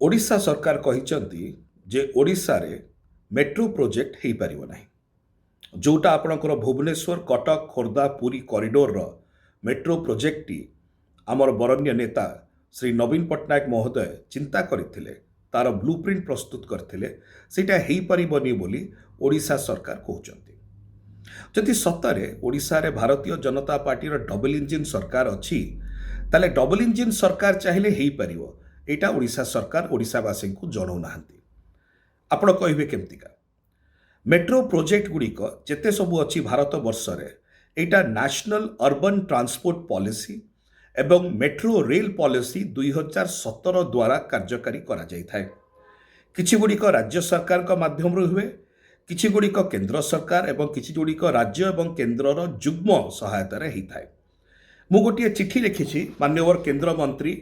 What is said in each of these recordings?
ओडिशा सरकार कहिचंती जे ओडिशा रे metro project हेई परिबो नाही जोटा आपणकर भुवनेश्वर कटक खोर्धा पुरी कॉरिडोर रो मेट्रो प्रोजेक्ट टी आमर बरण्य नेता श्री नवीन पट्टनायक महोदय चिंता करथिले तार ब्लूप्रिंट प्रस्तुत करथिले सेटा हेई परिबोनी बोली ओडिशा सरकार कहउचंती। जदि सतरे ओडिशा रे भारतीय जनता पार्टी रो डबल इंजिन सरकार अछि ताले डबल इंजिन सरकार चाहिले हेई परिबो एटा ओडिशा सरकार ओडिशावासी को जणाऊ नाहांती। आपण कहिबे केमतिका मेट्रो प्रोजेक्ट गुड़िक जेते सबु अच्छी भारत वर्ष रे एटा नेशनल अर्बन ट्रांसपोर्ट पॉलिसी एवं मेट्रो रेल पॉलिसी 2017 द्वारा कार्यकारी करा जाय थाए। किछि गुड़िक राज्य सरकार का माध्यम रे हुए, किछि गुड़िक केंद्र सरकार एवं किछि गुड़िक राज्य एवं केंद्रर जुग्म सहायता रे ही थाए। मु गोटे चिठी लिखिछि माननीय केंद्र मंत्री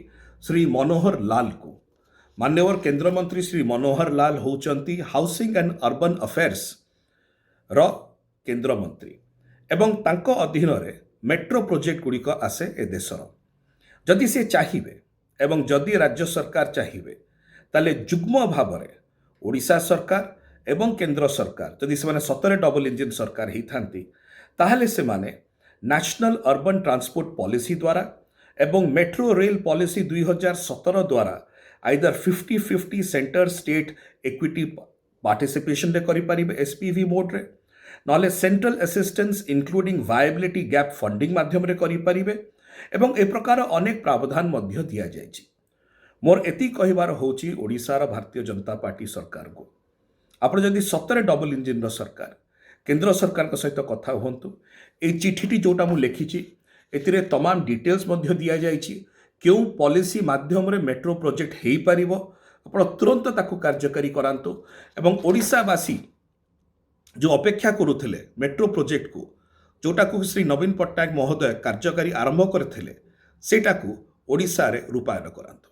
श्री मनोहर लाल को। माननीय केंद्र मंत्री Shri Manohar Lal होउचंती housing and urban affairs रो केंद्र मंत्री एवं तांको अधीन रे मेट्रो प्रोजेक्ट गुड़िक आसे ए देशर। जदि से चाहिए एवं जदि राज्य सरकार चाहिए ताले जुग्म भाव में ओडिशा सरकार एवं केंद्र सरकार जदि से सतरे डबल इंजिन सरकार ही थांती ताहले से माने नेशनल अर्बन ट्रांसपोर्ट पॉलिसी द्वारा एवं मेट्रो रेल पॉलिसी 2017 द्वारा either 50-50 centre state equity participation रे करि परिबे एसपीवी मोड रे नले central assistance including viability gap funding माध्यम रे करि परिबे एवं ए प्रकार अनेक प्रावधान मध्य दिया जायछि। मोर एति कहिबार होछि ओडिशार भारतीय जनता पार्टी सरकार को आपण जदि सतरे डबल इंजिन रो सरकार केंद्र सरकार सहित कथा हुंतु। ए चिठीटी जोटा मु लिखिछि एतिरे तमाम डिटेल्स मध्य दिया जायछि क्यों पॉलिसी माध्यम रे मेट्रो प्रोजेक्ट हेई परिबो आपण तुरंत ताकू कार्यकारी करांतु एवं ओडिशावासी जो अपेक्षा करुथिले मेट्रो प्रोजेक्ट को जोटा को श्री नवीन पट्टनायक महोदय कार्यकारी आरंभ करथिले सेटा को ओडिशा रे रूपायन करांतु।